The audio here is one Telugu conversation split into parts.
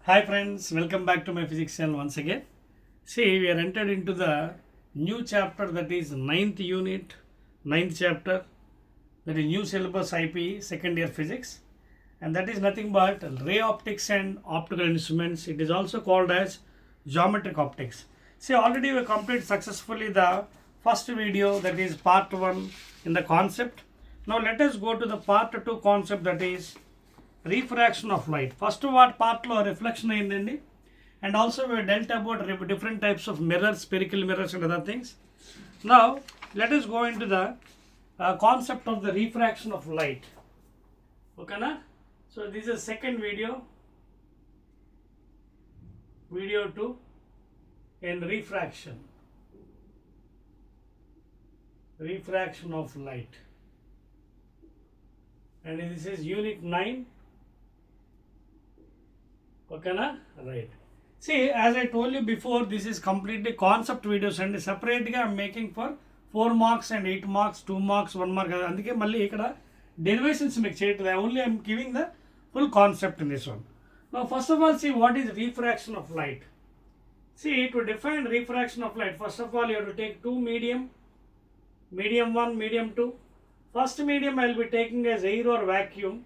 Hi friends, welcome back to my physics channel once again. See, we are entered into the new chapter, that is ninth unit, ninth chapter, that is new syllabus IP second year physics, and that is nothing but ray optics and optical instruments. It is also called as geometric optics. See, already we completed successfully the first video, that is part 1 in the concept. Now let us go to the part 2 concept, that is refraction of light. First part lo reflection అయిందండి, and also we dealt about different types of mirrors, spherical mirrors and other things. Now let us go into the concept of the refraction of light. Okay na? So this is second video 2 in refraction of light, and this is unit 9. Okay na? Right. See, as I told you before, this is completely concept videos and separately I am making for 4 marks and 8 marks, 2 marks, 1 mark. అందుకే మళ్ళీ ఇక్కడ derivations మీకు చేయట్లేదు. Only I am giving the full concept in this one. Now first of all, see what is refraction of light. See, to define refraction of light, first of all you have to take two medium 1, medium 2. First medium I will be taking as air or vacuum.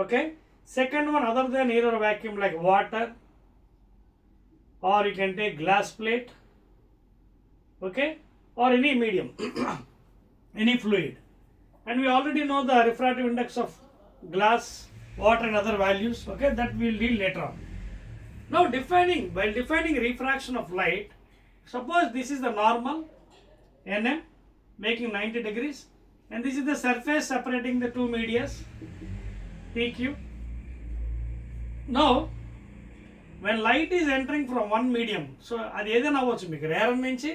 Okay. Second one, other than air or vacuum, like water, or you can take glass plate, okay, or any medium, any fluid. And we already know the refractive index of glass, water and other values, okay, that we will deal later on. Now while defining refraction of light, suppose this is the normal NM making 90 degrees, and this is the surface separating the two medias, PQ. Now when light is entering from one medium, so అది ఏదైనా అవ్వచ్చు, మీకు రేర్ నుంచి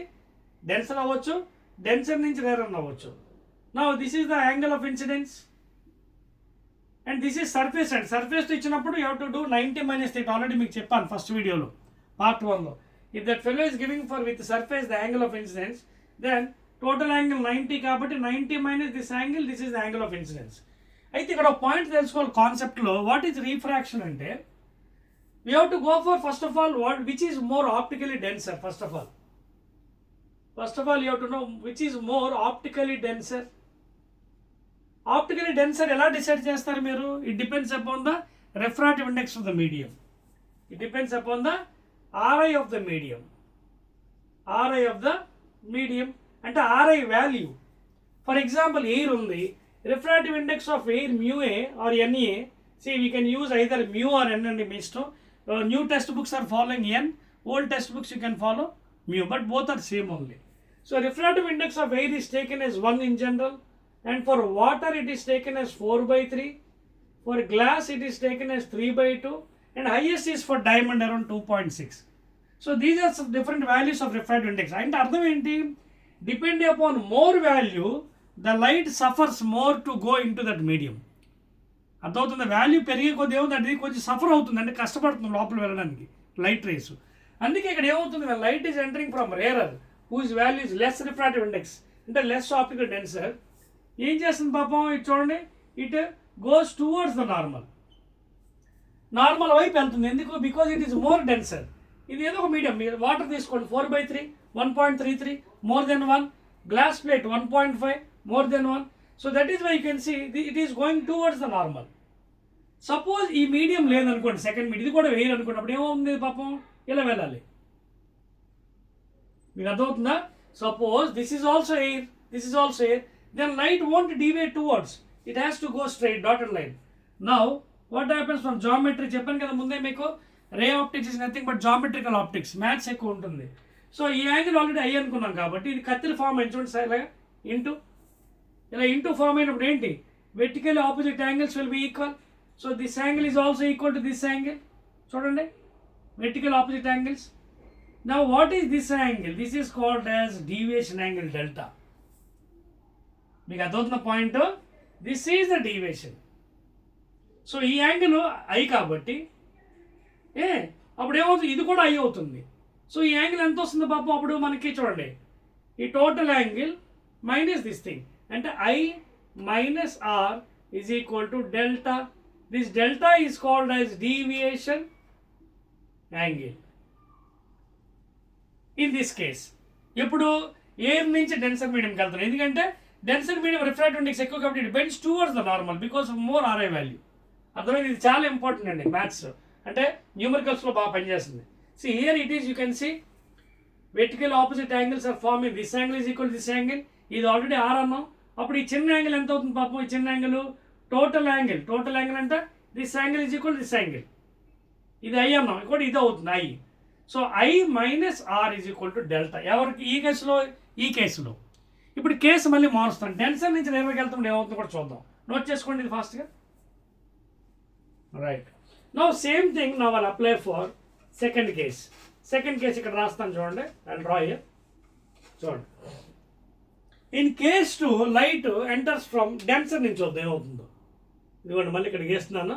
డెన్సర్ అవ్వచ్చు, డెన్సర్ నుంచి రేర్ అవ్వచ్చు. Now this is the angle of incidence and this is surface, and surface ఇచ్చినప్పుడు you have to do 90 minus theta. Already మీకు చెప్పాను ఫస్ట్ వీడియోలో part 1లో. If that fellow is giving for with surface the angle of incidence, then total angle 90 కాబట్టి 90 minus this angle, this is the angle of incidence. అయితే ఇక్కడ ఒక పాయింట్ తెలుసుకోవాలి కాన్సెప్ట్లో. వాట్ ఈజ్ రీఫ్రాక్షన్ అంటే, we have to go for first of all which is more optically denser. First of all you have to know which is more optically denser. Optically denser ఎలా డిసైడ్ చేస్తారు మీరు? It depends upon the refractive index of the medium. It depends upon the RI of the medium. అంటే RI value. For example air ఉంది, refractive index of air mu a or NA. See, we can use either mu or n and mi isto. New textbooks are following n, old textbooks you can follow mu, but both are same only. So refractive index of air is taken as 1 in general, and for water it is taken as 4/3, for glass it is taken as 3/2, and highest is for diamond around 2.6. So these are some different values of refractive index. And అర్థం ఏంటి? Depending upon more value, the light suffers more to go into that medium. అర్థమవుతుంది? వాల్యూ పెరిగే కొద్ది ఏమవుతుంది, అది కొంచెం సఫర్ అవుతుంది, అంటే కష్టపడుతుంది లోపల వెళ్ళడానికి లైట్ రేస్. అందుకే ఇక్కడ ఏమవుతుంది, light is entering from rarer whose value is less refractive index, అంటే లెస్ ఆప్టికల్ డెన్సర్. ఏం చేస్తుంది పాపం, ఇది చూడండి, it goes towards the normal వైపు వెళ్తుంది. ఎందుకు? Because it is more denser. ఇది ఏదో ఒక మీడియం. మీరు వాటర్ తీసుకోండి, 4/3, 1.33, more than 1. Glass plate 1.5, more than 1. So that is why you can see it is going towards the normal. Suppose ఈ మీడియం లేదనుకోండి, సెకండ్ మీడియం, ఇది కూడా వేయరు అనుకున్నప్పుడు ఏమవుతుంది పాపం, ఇలా వెళ్ళాలి. మీకు అర్థమవుతుందా? Suppose this is also air, then light won't deviate towards, it has to go straight, dotted line. Now what happens from geometry, చెప్పాను కదా ముందే మీకు, ray optics is nothing but geometrical optics, maths ఎక్కువ ఉంటుంది. సో ఈ యాంగిల్ ఆల్రెడీ ఐ అనుకున్నాం కాబట్టి ఇది కత్తిరి ఫామ్ అయింది చూడండి సార్, ఇలాగా ఇలా ఇంటూ ఫామ్ అయినప్పుడు ఏంటి, vertical opposite angles will be equal. So this angle is also equal to this angle. చూడండి, vertical opposite angles. Now what is this angle? This is called as deviation angle delta. మీకు అర్థమవుతున్న point? This is the deviation. So ఈ యాంగిల్ ఐ కాబట్టి అప్పుడు ఏమవుతుంది, ఇది కూడా ఐ అవుతుంది. సో ఈ యాంగిల్ ఎంత వస్తుంది పాపం అప్పుడు మనకి? చూడండి, ఈ total angle minus this thing, అంటే I minus R is equal to delta this delta is called as deviation angle. In this case ఇప్పుడు ఎయిర్ నుంచి డెన్సర్ మీడియంకి వెళ్తున్నాం, ఎందుకంటే డెన్సర్ మీడియం రిఫ్రాక్టివ్ ఇండెక్స్ ఎక్కువ కాబట్టి it bends towards the normal because of more RI value. అర్థమైంది? ఇది చాలా ఇంపార్టెంట్ అండి మ్యాథ్స్, అంటే న్యూమరికల్స్లో బాగా పనిచేస్తుంది. See here it is, you can see vertical opposite angles are forming. This angle is equal this angle. ఇది ఆల్రెడీ ఆర్ అన్నాం. అప్పుడు ఈ చిన్న యాంగిల్ ఎంత అవుతుంది పాపం? ఈ చిన్న యాంగిల్ టోటల్ యాంగిల్ అంటే this angle is equal this angle. ఇది ఐ అన్నాం, ఇంకోటి ఇది అవుతుంది I. So I minus R is equal to delta. ఎవరికి? ఈ కేసులో. ఇప్పుడు కేసు మళ్ళీ మారుస్తాం. డెన్సర్ నుంచి నేరుగా వెళ్తాం, ఏమవుతుందో కూడా చూద్దాం. నోట్ చేసుకోండి ఇది ఫాస్ట్గా. Right, now same thing now I'll apply for second case. ఇక్కడ రాస్తాను చూడండి, అండ్ డ్రా హియర్. చూడండి, in case to light enters from denser నుంచి వద్దాం, ఏమవుతుందో. ఇదిగోండి మళ్ళీ ఇక్కడ గీస్తున్నాను.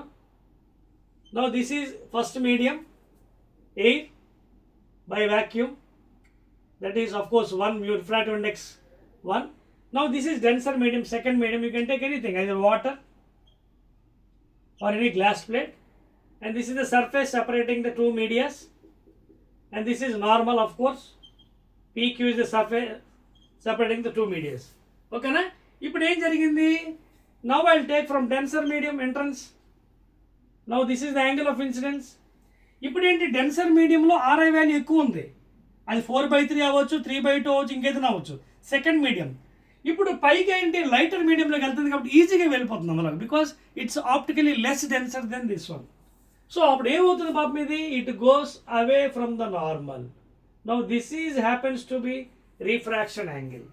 Now this is first medium, air by vacuum, that is of course 1, refractive index 1. Now this is denser medium, second medium. You can take anything, either water or any glass plate, and this is the surface separating the two medias, and this is normal of course. PQ is the surface separating the two medias. Okay na? ఇప్పుడు ఏం జరిగింది? Now I'll take from denser medium entrance. Now this is the angle of incidence. ఇప్పుడు ఏంటి? డెన్సర్ మీడియంలో ఆర్ఐ వాల్యూ ఎక్కువ ఉంది. అది 4/3 అవ్వచ్చు, 3/2 అవ్వచ్చు, ఇంకేదైనా అవ్వచ్చు. సెకండ్ మీడియం ఇప్పుడు పైకి ఏంటి? లైటర్ మీడియంలోకి వెళ్తుంది కాబట్టి ఈజీగా వెళ్ళిపోతుంది అందులో, because it's optically less denser than this one. So అప్పుడు ఏమవుతుంది పాపం? ఇది it goes away from the normal. Now this is happens to be refraction angle.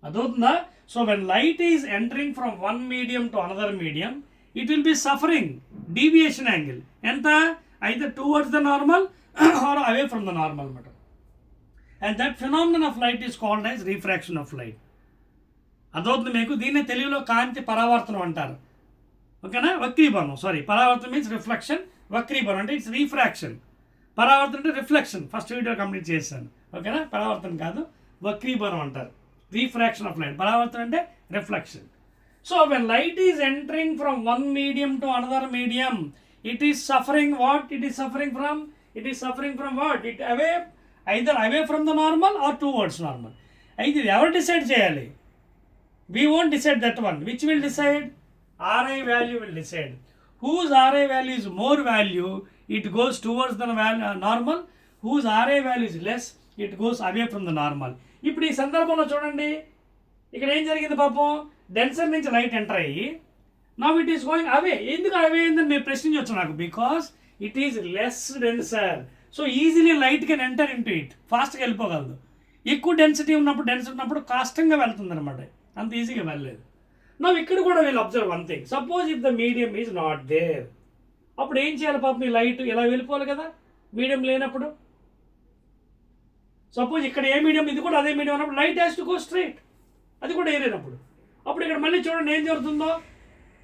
అదవుతుందా? So when light is entering from one medium to another medium, it will be suffering deviation angle. ఎంత? either towards the normal or away from the normal matter, and that phenomenon of light is called as refraction of light. అదవుతుంది మీకు. దీన్ని తెలుగులో కాంతి పరావర్తనం అంటారు. ఓకేనా? వక్రీభవనం, సారీ, పరావర్తనం మీన్స్ రిఫ్లెక్షన్, వక్రీభవనం అంటే ఇట్స్ రీఫ్రాక్షన్. పరావర్తనం అంటే రిఫ్లెక్షన్, ఫస్ట్ వీడియో కంప్లీట్ చేశాను. ఓకేనా? పరావర్తనం కాదు, వక్రీభవనం అంటారు. Refraction of light. పరావర్తనం అంటే reflection. So when light is entering from one medium to another medium, it is suffering what? It is suffering from what? It away, either away from the normal or towards normal. అయితే ఇది ఎవరు డిసైడ్ చేయాలి? We won't decide that one. Which will decide? RI value will decide. Whose RI value is more value, it goes towards the normal. Whose RI value is less, it goes away from the normal. ఇప్పుడు ఈ సందర్భంలో చూడండి, ఇక్కడ ఏం జరిగింది పాపం? డెన్సర్ నుంచి లైట్ ఎంటర్ అయ్యి now it is going away. ఎందుకు అవే అయిందని మీరు ప్రశ్నించవచ్చు నాకు. Because it is less denser. So easily light can enter into it, ఫాస్ట్గా వెళ్ళిపోగలదు. ఎక్కువ డెన్సిటీ ఉన్నప్పుడు కష్టంగా వెళ్తుంది అనమాట, అంత ఈజీగా వెళ్ళలేదు. నవ్వు ఇక్కడ కూడా వీళ్ళు observe one thing. Suppose if the medium is not there, అప్పుడు ఏం చేయాలి పాపం? ఈ లైట్ ఇలా వెళ్ళిపోవాలి కదా మీడియం లేనప్పుడు. సపోజ్ ఇక్కడ ఏ మీడియం, ఇది కూడా అదే మీడియం అన్నప్పుడు light has to go straight, అది కూడా ఏరైనప్పుడు. అప్పుడు ఇక్కడ మళ్ళీ చూడండి ఏం జరుగుతుందో.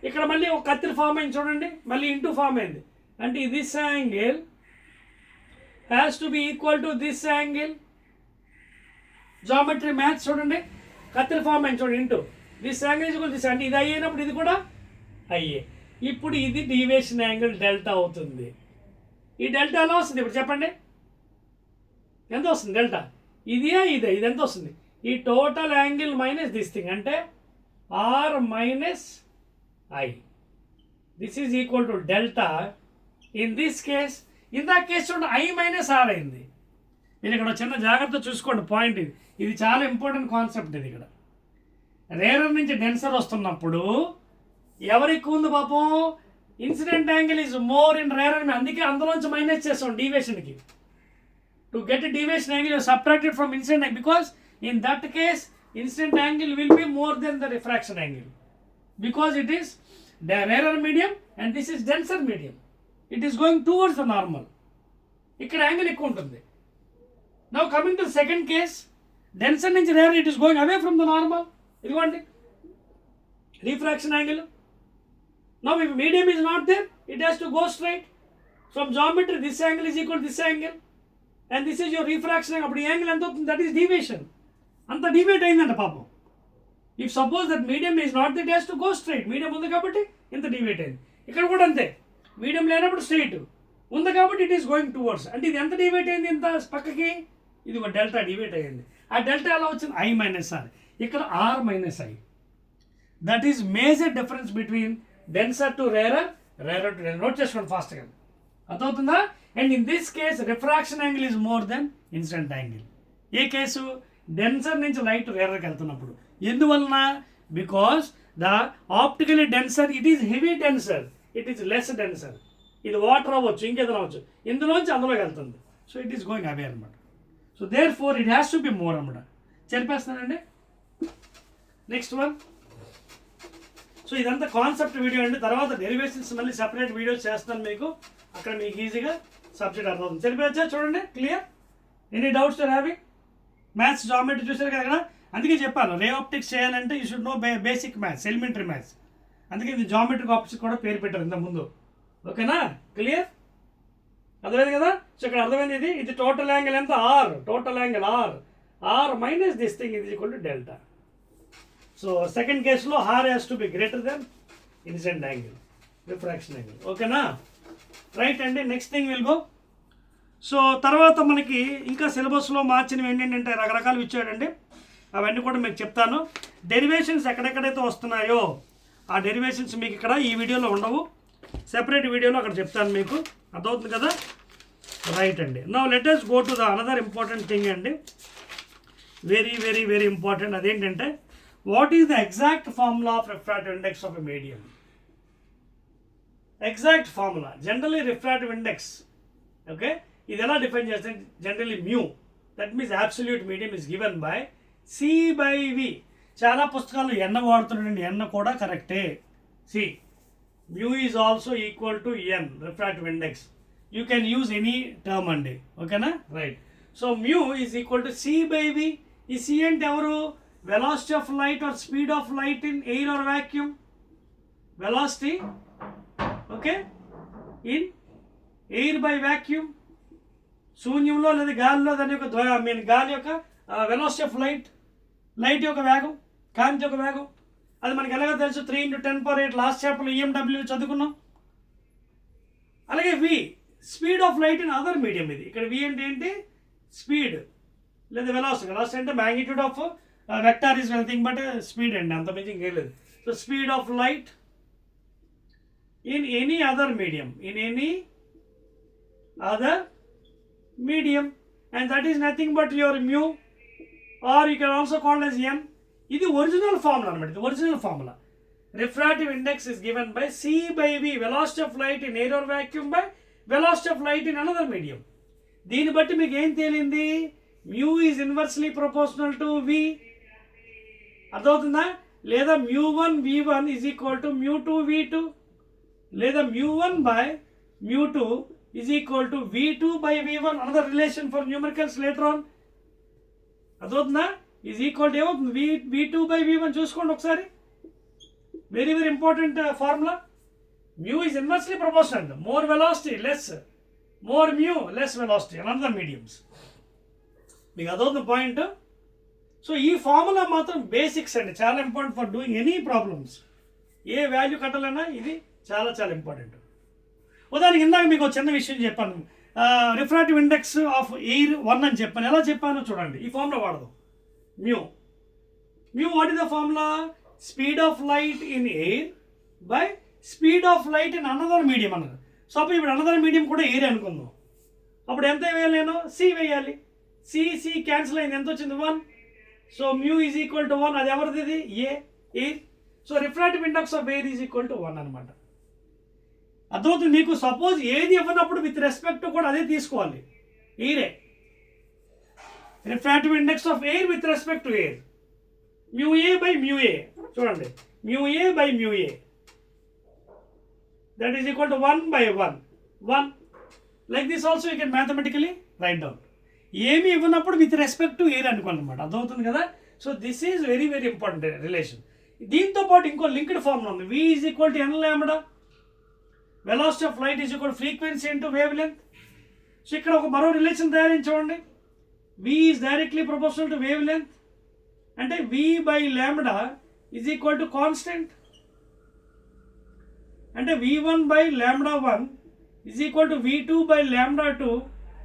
ఇక్కడ మళ్ళీ ఒక కత్తిరి ఫామ్ అయింది చూడండి, మళ్ళీ ఇంటూ ఫామ్ అయింది. అంటే this angle has to B equal to this angle. Geometry maths చూడండి, కత్తిరి ఫామ్ అయింది చూడండి, into this angle equal this. అంటే ఇది అయ్యేనప్పుడు ఇది కూడా అయ్యే. ఇప్పుడు ఇది డీవియేషన్ యాంగిల్ డెల్టా అవుతుంది. ఈ డెల్టా ఎలా వస్తుంది ఇప్పుడు చెప్పండి? ఎంత వస్తుంది డెల్టా? ఇదే ఇది ఎంత వస్తుంది? ఈ total angle minus this thing, అంటే R minus I. This is equal to delta. In this case, in that case చూడండి I మైనస్ ఆర్ అయింది. మీరు ఇక్కడ చిన్న జాగ్రత్త చూసుకోండి పాయింట్. ఇది చాలా ఇంపార్టెంట్ కాన్సెప్ట్. ఇది ఇక్కడ రేరర్ నుంచి డెన్సర్ వస్తున్నప్పుడు ఎవరు ఎక్కువ ఉంది పాపం? Incident angle is more in rarer. అందుకే అందులోంచి మైనస్ చేస్తాం డీవియేషన్కి. To get deviation angle you separated from incident angle, because in that case incident angle will be more than the refraction angle. Because it is the rarer medium and this is denser medium, it is going towards the normal. ఇక్కడ యాంగిల్ ఎక్కువ ఉంటుంది. Now coming to the second case, denser నుంచి rarer, it is going away from the normal. ఇదిగోండి refraction angle. Now if medium is not there, it has to go straight. From geometry, this angle is equal to this angle, and this is your refraction angle. అప్పుడు ఈ యాంగిల్ ఎంత అవుతుంది? That is deviation. అంత డివేట్ అయిందంట పాపం. If suppose that medium is not, that has to go straight. Medium ఉంది కాబట్టి ఇంత డివేట్ అయింది. ఇక్కడ కూడా అంతే, మీడియం లేనప్పుడు స్ట్రైట్ ఉంది కాబట్టి ఇట్ ఈస్ గోయింగ్ టువర్డ్స్. అంటే ఇది ఎంత డివైట్ అయింది ఇంత పక్కకి, ఇది ఒక డెల్టా డివైట్ అయ్యింది. ఆ డెల్టా ఎలా వచ్చింది, I మైనస్ ఆర్, ఇక్కడ R minus I. That is major difference between denser to rarer, rarer to denser. Note చేసుకోండి ఫాస్ట్గా, అర్థమవుతుందా? And in this case refraction angle is more than incident angle. A case, denser నుంచి లైట్ రేరర్కి వెళ్తున్నప్పుడు. ఎందువలన, because the optically denser it is heavy denser, it is less denser. ఇది వాటర్ అవ్వచ్చు, ఇంకేదైనా అవ్వచ్చు, ఇందులోంచి అందులోకి వెళ్తుంది. So it is going away అనమాట. So therefore it has to be more అనమాట. చెప్పేస్తానండి. Next one. సో ఇదంతా కాన్సెప్ట్ వీడియో అండి. తర్వాత డెరివేషన్స్ మళ్ళీ సెపరేట్ వీడియోస్ చేస్తాను మీకు, అక్కడ మీకు ఈజీగా సబ్జెక్ట్ అర్థమవుతుంది. చెప్పేచ్చా, చూడండి clear. Any doubts are having? Maths geometry చూసారు కదా, అందుకే చెప్పాను రే ఆప్టిక్స్ చేయాలంటే you should know basic maths, elementary maths. అందుకే ఇది జామెట్రిక్ ఆప్టిక్స్ కూడా పేరు పెట్టారు ఇంత ముందు. ఓకేనా, క్లియర్, అర్థమైంది కదా? సో ఇక్కడ అర్థమైంది, ఇది టోటల్ యాంగిల్ ఎంత, R, total angle R, R minus this thing ఇది equal to delta. So second కేసులో R has to be greater than incident angle, refraction angle. ఓకేనా, రైట్ అండి. Next thing will go. So తర్వాత మనకి ఇంకా సిలబస్లో మార్చినవి ఏంటంటే రకరకాలు ఇచ్చాడండి, అవన్నీ కూడా మీకు చెప్తాను. డెరివేషన్స్ ఎక్కడెక్కడైతే వస్తున్నాయో ఆ డెరివేషన్స్ మీకు ఇక్కడ ఈ వీడియోలో ఉండవు, సెపరేట్ వీడియోలో అక్కడ చెప్తాను మీకు, అర్థమవుతుంది కదా? రైట్ అండి. Now let us go to the another important thing అండి, వెరీ వెరీ వెరీ ఇంపార్టెంట్. అదేంటంటే what is the exact formula of refractive index of a medium. Exact formula generally refractive index, okay, ఇది ఎలా డిఫైన్ చేస్తే generally mu, that means absolute medium is given by C/V. చాలా పుస్తకాలు ఎన్న వాడుతున్నాడండి, ఎన్న కూడా కరెక్టే. C mu is also equal to N, refractive index. You can use any term అండి, ఓకేనా, right. So mu is equal to C/V. ఈ సి అంటే ఎవరు, velocity of light or speed of light in air or vacuum. Velocity, okay, in air by vacuum, శూన్యంలో లేదా గాలిలో దాని యొక్క గాలి యొక్క వెలాసిటీ ఆఫ్ లైట్, లైట్ యొక్క వేగం, కాంతి యొక్క వేగం. అది మనకి ఎలాగో తెలుసు, 3 × 10⁸ లాస్ట్ చాప్టర్లో EMW చదువుకున్నాం. అలాగే V, speed of light in other medium. ఇది ఇక్కడ వి అంటే ఏంటి, స్పీడ్ లేదా వెలాసిటీ. వెలాసిటీ అంటే magnitude of vector is nothing but speed అండి, అంత మించి ఇంకేం లేదు. So speed of light in any other medium, in any other medium, and that is nothing but your mu, or you can also call as n. ఇది ఒరిజినల్ ఫార్ములా అనమాట, ఇది original formula. Refractive index is given by C/V, velocity of light in air or vacuum by velocity of light in another medium. దీన్ని బట్టి మీకు ఏం తేలింది, mu is inversely proportional to V. అర్థమవుతుందా? లేదా μ1 V1 is equal to μ2 V2, లేదా μ1 by μ2 is equal to V2 by V1, another relation for numericals later on. అదవుతుందా? is equal to ఏమవుతుంది, V2 by V1. చూసుకోండి ఒకసారి, very very important formula. Mu is inversely proportional, more velocity less, more mu less velocity in another mediums. మీకు అదవుతుంది పాయింట్. సో ఈ ఫార్ములా మాత్రం బేసిక్స్ అండి, చాలా important for doing any problems. A value కట్టాలన్నా ఇది చాలా చాలా ఇంపార్టెంట్. ఉదాహరణకి ఇందాక మీకు ఒక చిన్న విషయం చెప్పాను, రిఫ్రాక్టివ్ ఇండెక్స్ ఆఫ్ ఎయిర్ 1 అని చెప్పాను. ఎలా చెప్పాను చూడండి, ఈ ఫార్ములా వాడదాం. Mu, mu what is the formula, speed of light in air by speed of light in another medium అన్నది. సో అప్పుడు ఇప్పుడు అనదర్ మీడియం కూడా ఎయిర్ అనుకుందాం. అప్పుడు ఎంత వేయాలి, నేను సి వేయాలి. సి క్యాన్సిల్ అయింది, ఎంత వచ్చింది, 1. So mu is equal to 1. అది ఎవరిది, ఇది air. So refractive index of air is equal to 1 అనమాట. అర్థమవుతుంది మీకు? సపోజ్ ఏది ఇవ్వనప్పుడు విత్ రెస్పెక్ట్ కూడా అదే తీసుకోవాలి, ఎయిరే. Refractive index of air with respect to air, μA by μA. చూడండి, μA by μA, that is equal to 1 by 1. Like this also you can mathematically write down. ఏమి ఇవ్వనప్పుడు విత్ రెస్పెక్ట్ టు ఎయిర్ అనుకోవాలన్నమాట. అర్థమవుతుంది కదా? So this is very very important relation. దీంతో పాటు ఇంకో లింక్డ్ ఫార్ములా ఉంది, V is equal to n lambda. Velocity of light is equal frequency into wave length. So ఇక్కడ ఒక మరో రిలేషన్ తయారించండి, V is directly proportional to wavelength. అంటే V by lambda is equal to constant, అంటే V1/λ1 is equal to V2/λ2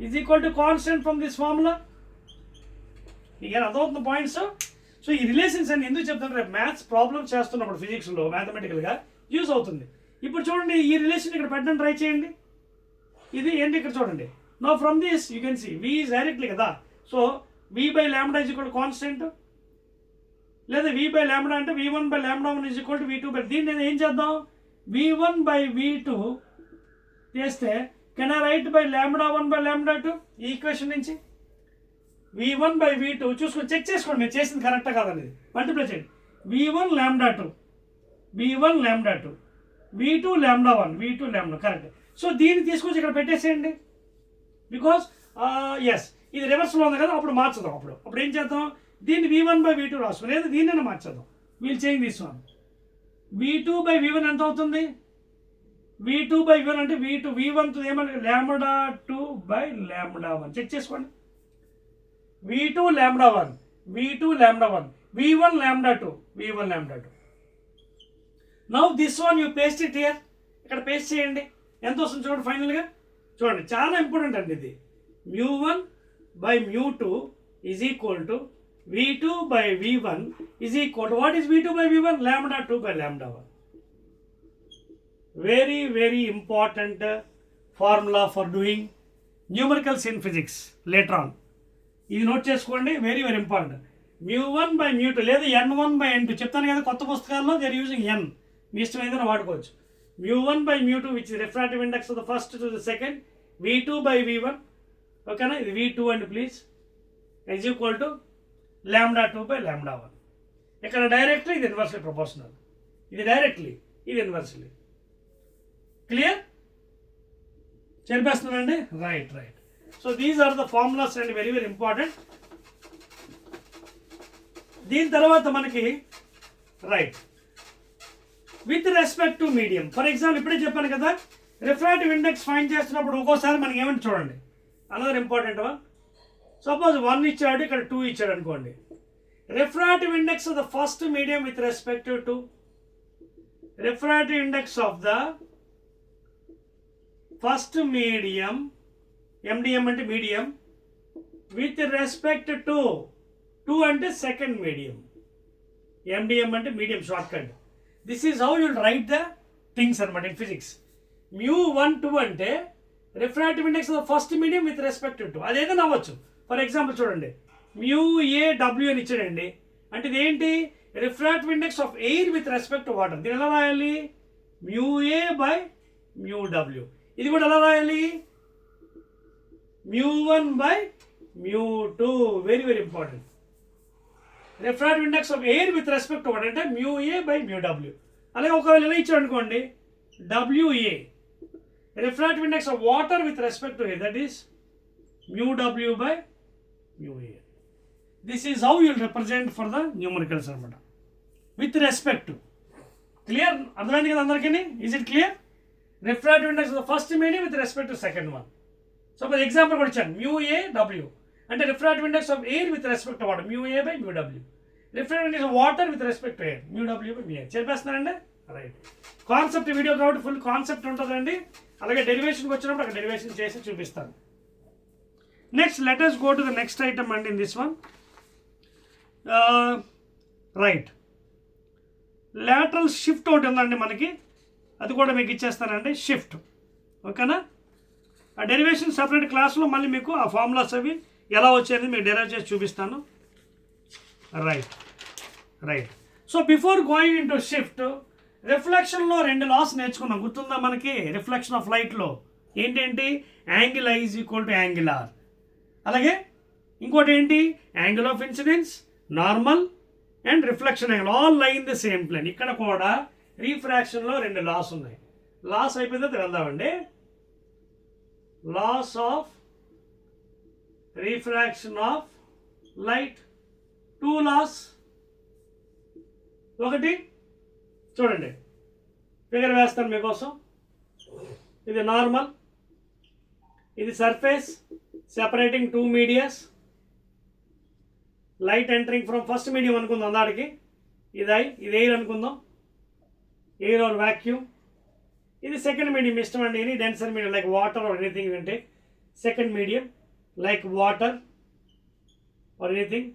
is equal to constant from this formula. మీకు అర్థమవుతున్న పాయింట్స్. సో ఈ రిలేషన్స్ అని ఎందుకు చెప్తాను, రేపు మ్యాథ్స్ ప్రాబ్లమ్స్ చేస్తున్నప్పుడు ఫిజిక్స్లో మ్యాథమెటికల్గా యూజ్ అవుతుంది. ఇప్పుడు చూడండి, ఈ రిలేషన్ ఇక్కడ పెట్టడం ట్రై చేయండి. ఇది ఏంటి ఇక్కడ చూడండి. Now from this you can see V is directly కదా. So V/λ is equal to constant, లేదా V/λ అంటే V1/λ1 is equal to V2. దీన్ని నేను ఏం చేద్దాం, V1/V2 చేస్తే కెన్ ఐ రైట్ λ1/λ2 ఈ ఈక్వేషన్ నుంచి. V1/V2 చూసుకొని చెక్ చేసుకోండి మీరు చేసింది కరెక్టా కాదనేది. మల్టిప్లై చేయండి. V1/λ2 V2/λ1 correct. సో దీన్ని తీసుకొచ్చి ఇక్కడ పెట్టేసేయండి. బికాస్ ఎస్ ఇది రివర్స్లో ఉంది కదా, అప్పుడు మార్చుదాం. అప్పుడు ఏం చేద్దాం, దీన్ని V1/V2 రాసుకుని, లేదా దీన్ని మార్చేద్దాం. We'll change this one. V2/V1 ఎంత అవుతుంది, V2/V1 అంటే V1 ఏమంటే λ2/λ1. చెక్ చేసుకోండి. V2/λ1 V1/λ2. Now this one you paste it here. ఇక్కడ పేస్ట్ చేయండి. ఎంత వస్తుంది చూడండి ఫైనల్గా. చూడండి చాలా ఇంపార్టెంట్ అండి ఇది. μ1/μ2 is equal to V2/V1 is equal to what is V2/V1 λ2/λ1. Very very important formula for doing numericals in physics later on. ఇది నోట్ చేసుకోండి, వెరీ వెరీ ఇంపార్టెంట్. μ1/μ2 లేదా n1/n2 చెప్తాను కదా, కొత్త పుస్తకాల్లో దే ఆర్ యూజింగ్ n. మీ ఇష్టం ఏదైనా వాడుకోవచ్చు. μ1/μ2 which is refractive index of the first to the second, V2/V1 ఓకేనా, ఇది V2 అండి ప్లీజ్, ఈజ్ ఈక్వల్ టు λ2/λ1. ఇక్కడ డైరెక్ట్లీ ఇది ఇన్వర్స్లీ ప్రపోర్షనల్, ఇది డైరెక్ట్లీ, ఇది ఇన్వర్స్లీ. క్లియర్? చెప్పేస్తున్నానండి. Right. So these are the formulas and very very important. దీని తర్వాత మనకి write with respect to medium. For example ఇప్పుడే చెప్పాను కదా, రిఫ్రాక్టివ్ ఇండెక్స్ ఫైండ్ చేస్తున్నప్పుడు ఒక్కోసారి మనకి ఏమంటే చూడండి, అనదర్ ఇంపార్టెంట్ వన్. సపోజ్ 1 ఇచ్చాడు, ఇక్కడ 2 ఇచ్చాడు అనుకోండి. Refractive index of the first medium with respect to refractive index of the first medium, MDM అంటే మీడియం, విత్ రెస్పెక్ట్ టు 2 అంటే సెకండ్ మీడియం, MDM అంటే medium shortcut. This is how you'll write the things అనమాట ఇన్ ఫిజిక్స్. μ1/2 అంటే refractive index of the first medium with respect to. అదేదైనా అవ్వచ్చు. ఫర్ ఎగ్జాంపుల్ చూడండి, μAW అని ఇచ్చాడండి, అంటే ఇదేంటి, refractive index of air with respect to water. దీన్ని ఎలా రాయాలి, μA/μW. ఇది కూడా ఎలా రాయాలి, μ1/μ2. Very very important. Refractive index of air with respect to water అంటే μA/μW. అలాగే ఒకవేళ ఎలా ఇచ్చాడు అనుకోండి, WA. Refractive index of water with respect to air, that is μW/μA. This is how you'll represent for the numericals అనమాట, విత్ రెస్పెక్ట్ టు. క్లియర్? అర్థమైంది కదా అందరికీ? Is it clear? Refractive index of the first medium with respect to second one. Suppose example కూడా ఇచ్చాను, μAW అంటే refractive index of air with respect to water, μA/μW. Refractive index of water with respect to air, μW/μA. చెప్పేస్తున్నానండి. రైట్. కాన్సెప్ట్ వీడియో కాబట్టి ఫుల్ కాన్సెప్ట్ ఉంటుందండి. అలాగే డెరివేషన్కి వచ్చినప్పుడు అక్కడ డెరివేషన్ చేసి చూపిస్తాను. Next let us go to the next item అండి in this one. Right, lateral shift ఒకటి ఉందండి మనకి, అది కూడా మీకు ఇచ్చేస్తానండి. షిఫ్ట్ ఓకేనా. ఆ డెరివేషన్ సపరేట్ క్లాస్లో మళ్ళీ మీకు ఆ ఫార్ములాస్ అవి ఎలా వచ్చాయని మీకు డెరైవ్ చేసి చూపిస్తాను. Right. So before going into shift, రిఫ్లెక్షన్లో 2 లాస్ నేర్చుకున్నాం, గుర్తుందా మనకి? రిఫ్లెక్షన్ ఆఫ్ లైట్లో ఏంటేంటి, angle I is equal to angle R. అలాగే ఇంకోటి ఏంటి, angle of incidence, normal and reflection angle all lie in the same plane. ఇక్కడ కూడా రీఫ్రాక్షన్లో 2 లాస్ ఉన్నాయి. లాస్ అయిపోయిన తర్వాత వెళ్దామండి. Laws of refraction of light, 2 laws. ఒకటి చూడండి, ఫిగర్ వేస్తాను మీకోసం. ఇది నార్మల్, ఇది surface separating 2 medias. Light entering from first medium అనుకుందాం, దానికి ఇది ఎయిర్ అనుకుందాం, ఎయిర్ ఆర్ వ్యాక్యూమ్. ఇది సెకండ్ మీడియం ఇష్టం అండి. Any denser medium like water or anything you can take second medium like water or anything.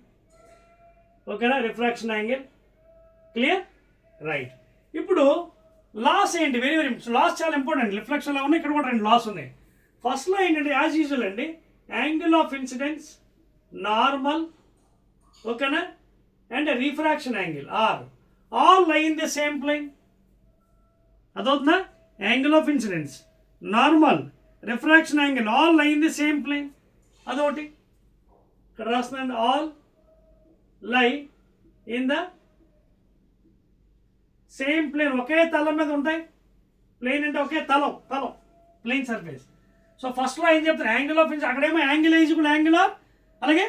ఓకేనా? Refraction angle clear, right. ఇప్పుడు లాస్ ఏంటి? వెరీ వెరీ లాస్ చాలా ఇంపార్టెంట్. రిఫ్లెక్షన్లో ఉన్నాయి, ఇక్కడ కూడా 2 లాస్ ఉన్నాయి. ఫస్ట్లో ఏంటంటే యాజ్ యూజువల్ అండి, యాంగిల్ ఆఫ్ ఇన్సిడెన్స్ నార్మల్, ఓకేనా, and refraction angle are all lie in the same plane. అదవుతుందా? Angle of incidence normal refraction angle all lie in the same plane. అదొకటి ఇక్కడ రాస్తున్నాను, all lie in the same plane. ఒకే తలం మీద ఉంటాయి. ప్లేన్ అంటే ఒకే తలం ప్లేన్ సర్ఫేస్. సో ఫస్ట్లో ఏం చెప్తారు? యాంగిల్ ఆఫ్ ఇన్సిడెన్స్, అక్కడేమో యాంగిల్ ఈజ్వల్ యాంగిల్ ఆర్, అలాగే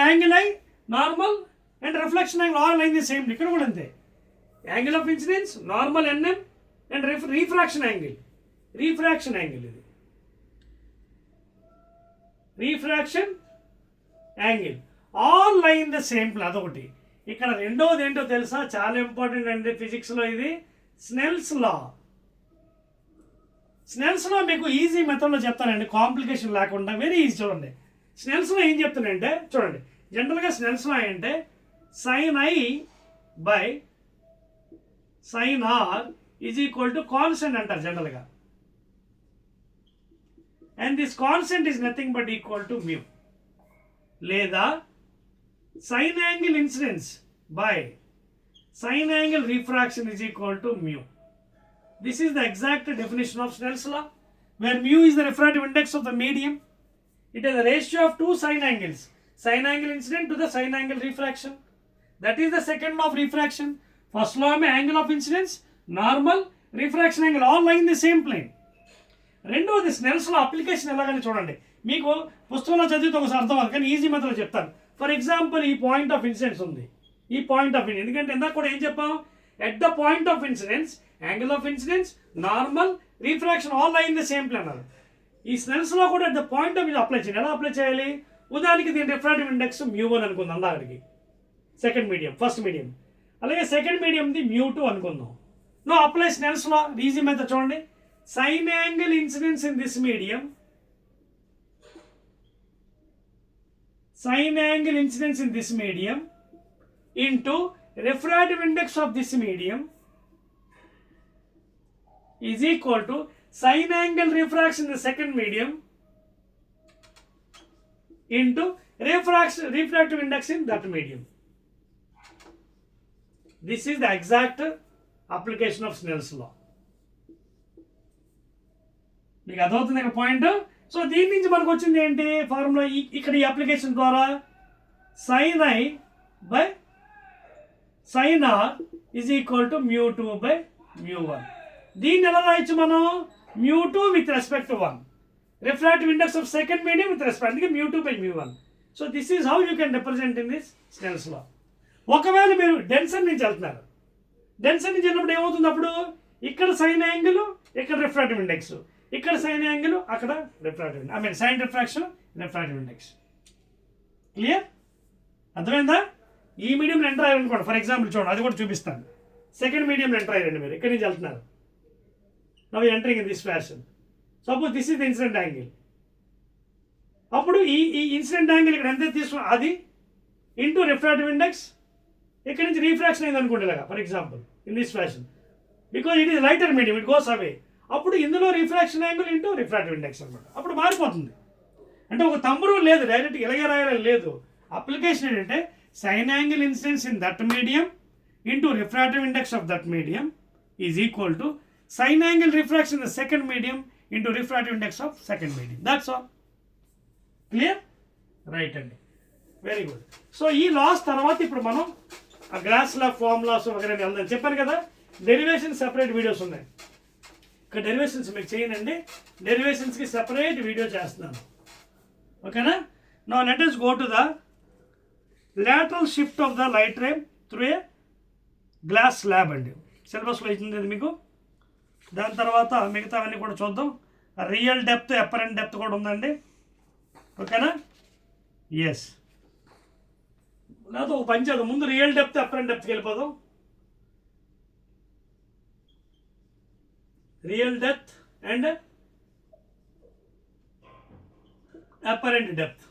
angle I normal and reflection angle all lie in the same. ఇక్కడ కూడా అంతే, angle of incidence normal NM and refraction angle ఇది refraction angle all lie in the same plane. అదొకటి. ఇక్కడ రెండోది ఏంటో తెలుసా? చాలా ఇంపార్టెంట్ అండి ఫిజిక్స్లో. ఇది స్నెల్స్ లా. స్నెల్స్ లా మీకు ఈజీ మెథడ్లో చెప్తానండి, కాంప్లికేషన్ లేకుండా, వెరీ ఈజీ. చూడండి, స్నెల్స్ లా ఏం చెప్తున్నాయంటే, చూడండి, జనరల్గా స్నెల్స్ లా అంటే sine I by sine are is equal to constant అంటారు జనరల్గా. And this constant is nothing but equal to mu. లేదా sine angle incidence by sine angle refraction is equal to mu. This is the exact definition of Snell's law, where mu is the refractive index of the medium. It is the ratio of 2 sine angles, sine angle incident to the sine angle refraction. That is the second law of refraction. First law में angle of incidence, normal, refraction angle all lie in the same plane. రెండోది స్నెల్స్ లా అప్లికేషన్ ఎలాగని చూడండి. మీకు పుస్తకంలో చదివితే ఒకసారి అర్థం అవ్వాలి, కానీ ఈజీ మెథడ్లో చెప్తాను. ఫర్ ఎగ్జాంపుల్ ఈ పాయింట్ ఆఫ్ ఇన్సిడెన్స్ ఉంది, ఈ పాయింట్ ఆఫ్ ఇన్సిడెన్స్, ఎందుకంటే ఇందాక కూడా ఏం చెప్పాం? At the point of incidence angle of incidence normal refraction all lie in the same plane. ఈ స్నెల్స్ లో కూడా at the point of view apply చేయాలి. ఎలా అప్లై చేయాలి? ఉదాహరణకి దీని రిఫ్రాక్టివ్ ఇండెక్స్ μ1 అనుకుందాం అలాగడికి, సెకండ్ మీడియం, ఫస్ట్ మీడియం. అలాగే సెకండ్ మీడియంది μ2 అనుకుందాం. No apply Snell's law. Easy method చూడండి. Sine angle incidence in this medium, sine angle incidence in this medium into refractive index of this medium is equal to sine angle refraction in the second medium into refractive index in that medium. This is the exact application of Snell's law. మీకు అర్థమవుతుంది ఇక్కడ పాయింట్. సో దీని నుంచి మనకు వచ్చింది ఏంటి ఫార్ములా? ఇక్కడ ఈ అప్లికేషన్ ద్వారా sine I by sine are is equal to μ2 by μ1. దీన్ని ఎలా రాయొచ్చు మనం? μ2 with respect to 1, refractive index of second medium with respect, అందుకే μ2 by μ1. So this is how you can represent in this Snell's law. ఒకవేళ మీరు డెన్సర్ నుంచి వెళ్తున్నారు, డెన్సర్ నుంచి వెళ్ళినప్పుడు ఏమవుతుంది? అప్పుడు ఇక్కడ సైన్ యాంగిల్, ఇక్కడ రిఫ్రాక్టివ్ ఇండెక్స్, ఇక్కడ సైన్ యాంగిల్, అక్కడ refractive index, I mean sine refraction, refractive index. Clear? అర్థమైందా? ఈ మీడియంలో ఎంటర్ అయ్యారనుకోండి, ఫర్ ఎగ్జాంపుల్ చూడండి, అది కూడా చూపిస్తాను. సెకండ్ మీడియంలో ఎంటర్ అయ్యారండి మీరు, ఇక్కడి నుంచి వెళ్తున్నారు. Now entering in this fashion. Suppose this is the incident angle. అప్పుడు ఈ ఇన్సిడెంట్ యాంగిల్ ఇక్కడ ఎంత తీసుకున్నా అది ఇంటూ రిఫ్రాక్టివ్ ఇండెక్స్, ఇక్కడ నుంచి రీఫ్రాక్షన్ అయింది అనుకోండి ఇలాగా, for example in this fashion, because it is lighter medium, it goes అవే. అప్పుడు ఇందులో refraction angle into refractive index అనమాట. అప్పుడు మారిపోతుంది. అంటే ఒక తంబరు లేదు, డైరెక్ట్ ఇలాగే రాయాలని లేదు. అప్లికేషన్ ఏంటంటే sign angle incidence in that medium into refractive index of that medium is equal to sign angle refraction in the second medium into refractive index of second medium. That's all. Clear? Right అండి, వెరీ గుడ్. సో ఈ లాస్ తర్వాత ఇప్పుడు మనం ఆ గ్రాస్ లా, ఫార్ములాస్ వగైరా వెళ్దాం. చెప్పాను కదా డెరివేషన్ సెపరేట్ వీడియోస్ ఉన్నాయి. ఇక్కడ డెరివేషన్స్ మీకు చేయనండి, డెరివేషన్స్కి సెపరేట్ వీడియో చేస్తున్నాను. ఓకేనా? Now let us go to the lateral shift of the light ray through a glass slab అండి. సిలబస్లో ఇచ్చింది మీకు. దాని తర్వాత మిగతావన్నీ కూడా చూద్దాం. రియల్ డెప్త్, అపరెంట్ డెప్త్ కూడా ఉందండి. ఓకేనా? ఎస్. లేకపోతే ఒక పని చేద్దాం, ముందు రియల్ డెప్త్, అపరెంట్ డెప్త్కి వెళ్ళిపోదాం. Real depth and apparent depth.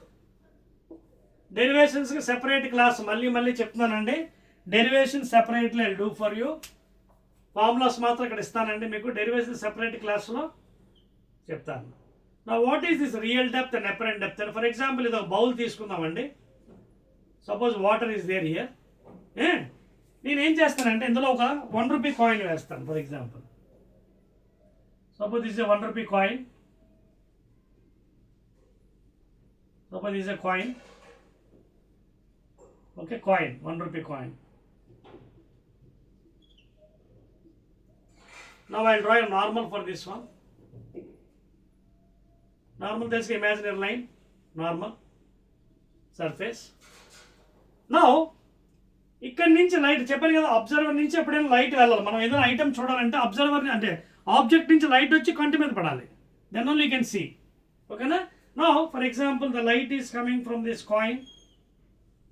డెరివేషన్స్కి సెపరేట్ క్లాస్ మళ్ళీ చెప్తున్నానండి. Derivation separately I do for you. Formulas మాత్రం ఇక్కడ ఇస్తానండి మీకు. డెరివేషన్ సెపరేట్ క్లాస్లో చెప్తాను. నా what is this real depth and apparent depth అని? ఫర్ ఎగ్జాంపుల్ ఇది ఒక బౌల్ తీసుకుందామండి. Suppose water is there here. నేనేం చేస్తానంటే ఇందులో ఒక ₹1 కాయిన్ వేస్తాను. For example suppose this is ₹1 coin. Suppose this is a coin. Okay, coin, ₹1 coin. Now I'll draw a normal for this one. Normal, there's an imaginary line, normal surface. Now ఇక్కడ నుంచి లైట్ చెప్పాను కదా, అబ్జర్వర్ నుంచి ఎప్పుడైనా లైట్ వెళ్ళాలి. మనం ఏదైనా ఐటమ్ చూడాలంటే అబ్జర్వర్ అంటే ఆబ్జెక్ట్ నుంచి లైట్ వచ్చి కంటి మీద పడాలి. Then only you can see. ఓకేనా? Now, for example, the light is coming from this coin,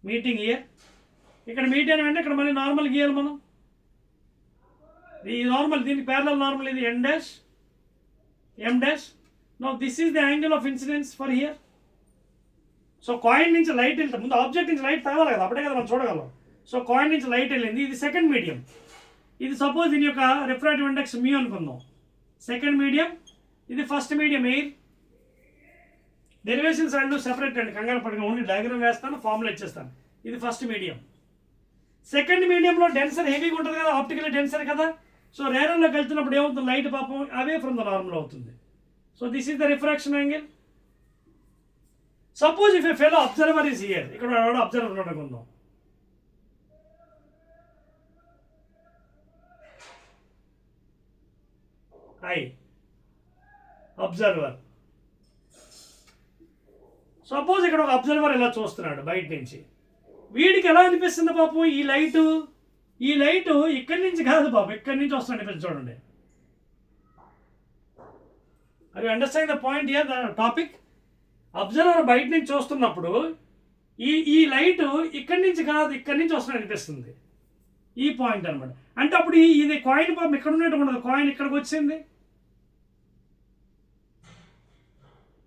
meeting here. ఇక్కడ మీట్ అయిన వెంటనే ఇక్కడ మళ్ళీ నార్మల్ గీయాలి మనం. ఈ నార్మల్, దీనికి ప్యారలల్ నార్మల్ ఇది n dash, m dash. Now this is the angle of incidence for here. So coin నుంచి లైట్ వెళ్తే ముందు ఆబ్జెక్ట్ నుంచి లైట్ తగలాలి కదా, అప్పుడే కదా మనం చూడగలం. సో కాయిన్ నుంచి లైట్ వెళ్ళింది, ఇది సెకండ్ మీడియం. ఇది సపోజ్ దీని యొక్క రిఫ్రాక్టివ్ ఇండెక్స్ మ్యూ అనుకుందాం. సెకండ్ మీడియం, ఇది ఫస్ట్ మీడియం ఎయిర్. డెరివేషన్స్ రెండు సెపరేట్ అండి, కంగారు పడగా ఓన్లీ డయాగ్రామ్ వేస్తాను, ఫార్ములా ఇచ్చేస్తాను. ఇది ఫస్ట్ మీడియం. సెకండ్ మీడియంలో డెన్సర్ హెవీగా ఉంటుంది కదా, ఆప్టికల్ డెన్సర్ కదా. సో రేరల్లోకి వెళ్తున్నప్పుడు ఏమవుతుంది, లైట్ పాపం అవే ఫ్రమ్ ద నార్మల్ అవుతుంది. So this is the refraction angle. Suppose if a fellow observer is here, ఇక్కడ ఎవడో అబ్జర్వర్ అనుకుందాం. I observer. సపోజ్ ఇక్కడ ఒక అబ్జర్వర్ ఇలా చూస్తున్నాడు బయట నుంచి. వీడికి ఎలా అనిపిస్తుంది పాపం, ఈ లైటు ఇక్కడి నుంచి కాదు పాపం, ఇక్కడి నుంచి వస్తుంది అనిపిస్తుంది. చూడండి, అది understand the point here, the topic. Observer బయట నుంచి చూస్తున్నప్పుడు ఈ లైటు ఇక్కడి నుంచి కాదు, ఇక్కడి నుంచి వస్తుంది అనిపిస్తుంది. ఈ పాయింట్ అనమాట. అంటే అప్పుడు ఇది కాయిన్ పాపం ఇక్కడ ఉన్నట్టు ఉండదు, కాయిన్ ఇక్కడికి వచ్చింది.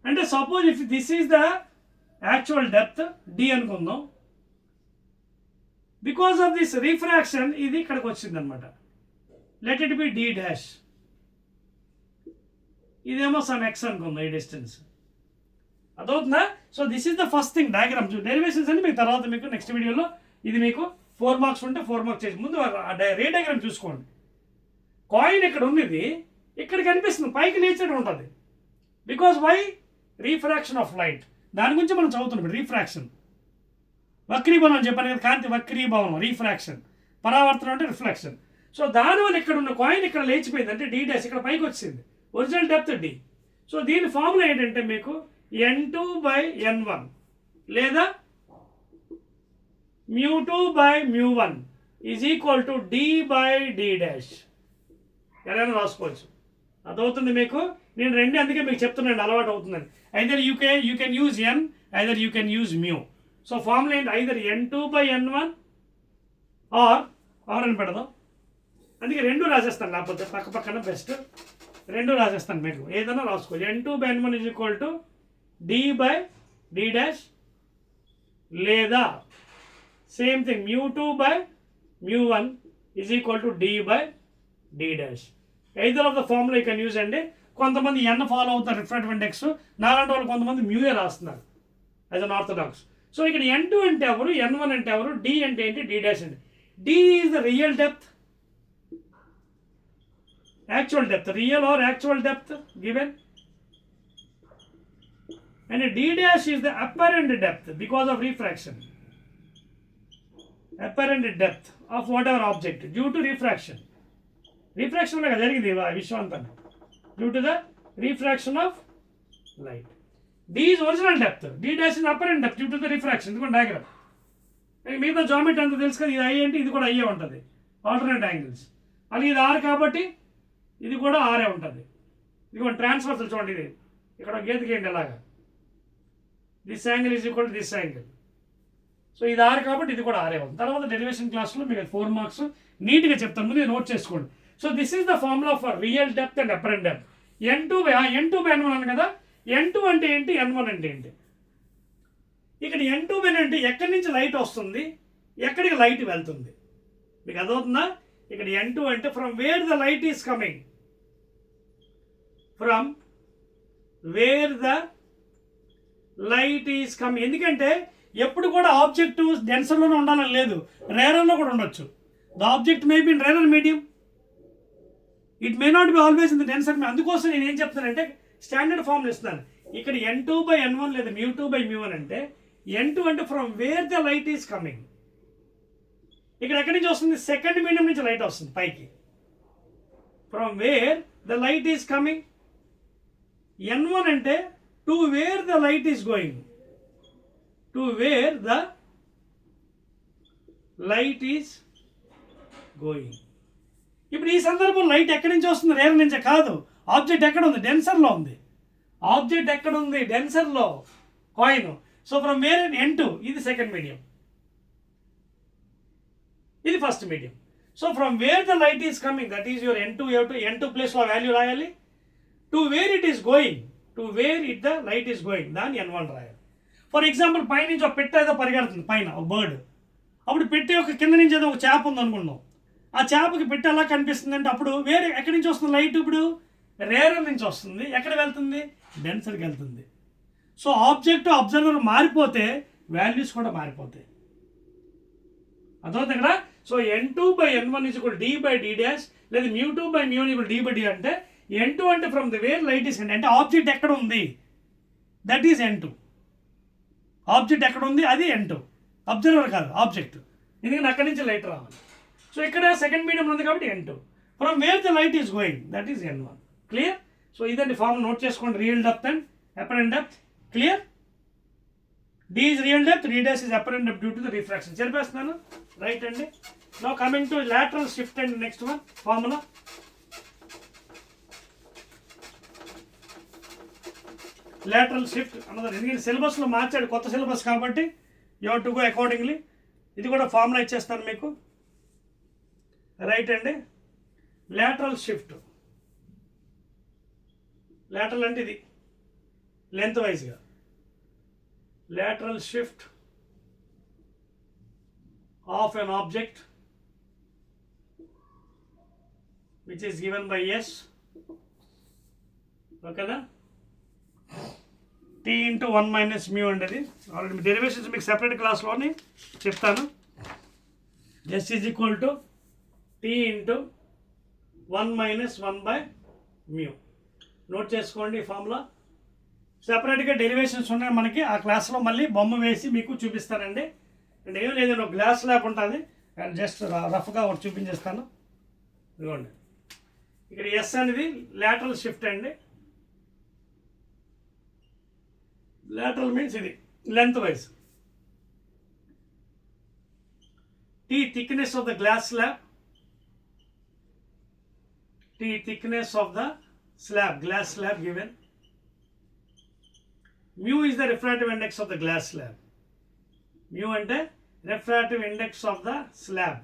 అంటే suppose if this is the actual depth d అనుకుందాం. బికాస్ ఆఫ్ దిస్ రిఫ్రాక్షన్ ఇది ఇక్కడికి వచ్చింది అనమాట. Let it be d dash. ఇదేమో సమ్ x అనుకుందాం, ఈ డిస్టెన్స్. అదవుతుందా? So this is the first thing. Diagram derivations అని మీకు తర్వాత మీకు నెక్స్ట్ వీడియోలో ఇది మీకు 4 మార్క్స్ ఉంటే 4 మార్క్స్ చేసి ముందు రే డయాగ్రామ్ చూసుకోండి. కాయిన్ ఇక్కడ ఉన్నది ఇక్కడ కనిపిస్తుంది, పైకి లేచేది ఉంటుంది. Because why? Refraction of light. దాని గురించి మనం చదువుతున్నాం. రీఫ్రాక్షన్, వక్రీభవనం అని చెప్పాను కదా, కాంతి వక్రీభవనం, రీఫ్రాక్షన్. పరావర్తనం అంటే రిఫ్లెక్షన్. సో దానివల్ల ఇక్కడ ఉన్న కాయిన్ ఇక్కడ లేచిపోయింది, అంటే d డాష్ ఇక్కడ పైకి వచ్చింది. Original depth d. సో దీని ఫార్ములా ఏంటంటే మీకు n2/n1 లేదా μ2/μ1 is equal to d/d dash. ఎలా రాసుకోవచ్చు, అదవుతుంది మీకు. నేను రెండు అందుకే మీకు చెప్తున్నాను, అలవాటు అవుతుందని. Either you can use n, either you can use μ. So formula ఏంటి, ఐదర్ n2/n1 ఆర్ అని పెడదాం. అందుకే రెండు రాసేస్తాను, లేకపోతే పక్కన బెస్ట్. రెండు రాసేస్తాను, మీకు ఏదైనా రాసుకోవచ్చు. n2/n1 is equal to d/d dash లేదా same thing μ2/μ1 is equal to d/d dash. either of the formula you can use అండి. కొంతమంది n ఫాలో అవుతారు రిఫ్రాక్టివ్ ఇండెక్స్, నాలాంటి వాళ్ళు కొంతమంది మ్యూఏ రాస్తున్నారు యాజ్ అన్ ఆర్థోడాక్స్. సో ఇక్కడ n2 అంటే ఎవరు, n1 అంటే ఎవరు, d అంటే ఏంటి, d డాష్ అంటే. d is the real depth, actual depth, real are actual depth given, and d dash is the apparent depth because of refraction. Apparent depth of whatever object due to refraction. Refraction వల్ల జరిగింది విశ్వాంతం, due to the refraction of light. d is original depth, d dash is apparent depth due to the refraction. ఇది కూడా డయాగ్రామ్. మిగతా జామెట్రీ అంతా తెలుసు కదా, ఇది i అంటే ఇది కూడా i ఉంటుంది, ఆల్టర్నేట్ యాంగిల్స్. అది ఇది r కాబట్టి ఇది కూడా r ఉంటుంది. ఇది కూడా ట్రాన్స్ఫర్సల్ చూడండి, ఇది ఇక్కడ గీతకి ఏంటి అలాగా, this angle is equal to this angle. So ఇది r కాబట్టి ఇది కూడా r ఉంది. తర్వాత డెరివేషన్ క్లాస్లో మీకు 4 మార్క్స్ నీట్గా చెప్తాను, ముందు నోట్ చేసుకోండి. So this is the formula for real depth and apparent depth. N2/N1 అని కదా. N2 అంటే ఏంటి, N1 అంటే ఏంటి? ఇక్కడ N2 అంటే ఎక్కడి నుంచి లైట్ వస్తుంది, ఎక్కడికి లైట్ వెళ్తుంది, మీకు అదవుతుందా? ఇక్కడ N2 అంటే from where the light is coming, from where the light is coming. ఎందుకంటే ఎప్పుడు కూడా ఆబ్జెక్ట్ డెన్సర్లోనే ఉండాలని లేదు, రేరర్లో కూడా ఉండొచ్చు. The object may be in rarer medium, it may not be always in the denser. అందుకోసం నేను ఏం చెప్తానంటే స్టాండర్డ్ ఫార్ములా ఇస్తున్నాను. ఇక్కడ N2/N1 లేదా μ2/μ1 అంటే N2 అంటే from where the light is coming. ఇక్కడ ఎక్కడి నుంచి వస్తుంది, సెకండ్ మీడియం నుంచి లైట్ వస్తుంది పైకి, from where the light is coming. N1 అంటే to wear the light is going, to wear the light is going. ఇప్పుడు ఈ సందర్భంలో లైట్ ఎక్కడి నుంచి వస్తుంది, రేర్ నుంచే కాదు. ఆబ్జెక్ట్ ఎక్కడ ఉంది, డెన్సర్లో ఉంది. ఆబ్జెక్ట్ ఎక్కడ ఉంది, డెన్సర్లో, coin. So from where N2, ఇది సెకండ్ మీడియం, ఇది first medium. So from where the light is coming, that is your N2. N2 ప్లేస్లో వాల్యూ రాయాలి. To where it is going, to where it the light is going, దాన్ని N1 రాయాలి. ఫర్ ఎగ్జాంపుల్ పైనుంచి ఒక పెట్టె ఏదో పరిగెడుతుంది, పైన ఒక బర్డ్. అప్పుడు పెట్టే ఒక కింద నుంచి ఏదో ఒక చేప ఉంది అనుకున్నాం. ఆ చేపకి పెట్టె ఎలా కనిపిస్తుంది అంటే అప్పుడు వేరే ఎక్కడి నుంచి వస్తుంది లైట్, ఇప్పుడు రేరర్ నుంచి వస్తుంది. ఎక్కడ వెళ్తుంది, డెన్సర్కి వెళ్తుంది. సో ఆబ్జెక్ట్ అబ్జర్వర్ మారిపోతే వాల్యూస్ కూడా మారిపోతాయి. అర్థమవుతుంది కదా. సో N2/N1 d/d డాష్ లేదా μ2/μ1 d/d అంటే N2 అంటే from the wear light is అంటే ఆబ్జెక్ట్ ఎక్కడ ఉంది, దట్ ఈస్ N2. ఆబ్జెక్ట్ ఎక్కడ ఉంది, అది N2. అబ్జర్వర్ కాదు, ఆబ్జెక్ట్. ఎందుకంటే అక్కడి నుంచి లైట్ రావాలి. సో ఇక్కడ సెకండ్ మీడియం ఉంది కాబట్టి N2. From where the light is going, that is N1. Clear. So ఇదండి ఫార్మ్, నోట్ చేసుకోండి. Real depth and apparent depth. Clear. D is real depth, D dash is apparent depth due to the refraction. చెరిపేస్తున్నాను, రైట్ అండి. Now coming to lateral shift and next one formula. lateral shift అన్నది ఎందుకంటే సిలబస్లో మార్చాడు, కొత్త సిలబస్ కాబట్టి you have to go accordingly. ఇది కూడా ఫార్ములా ఇచ్చేస్తాను మీకు, రైట్ అండి. lateral shift, lateral అంటే ఇది లెంత్ వైజ్గా. lateral shift of an object which is given by S, ఓకేనా, T into 1 minus mu అనేది ఆల్రెడీ డెరివేషన్స్ మీకు సెపరేట్ క్లాస్లోని చెప్తాను. S is equal to T into 1 minus 1/mu. Note చేసుకోండి ఫార్ములా. సెపరేట్గా డెరివేషన్స్ ఉన్నాయి మనకి, ఆ క్లాస్లో మళ్ళీ బొమ్మ వేసి మీకు చూపిస్తానండి. అంటే ఏం లేదండి, ఒక గ్లాస్ ల్యాబ్ ఉంటుంది, అండ్ జస్ట్ రఫ్గా ఒకటి చూపించేస్తాను. ఇదిగోండి, ఇక్కడ ఎస్ అనేది lateral shift అండి. lateral మీన్స్ ఇది length wise. T thickness of the glass slab, T thickness of the slab, glass slab given. Mu is the refractive index of the glass slab. Mu అంటే refractive index of the slab.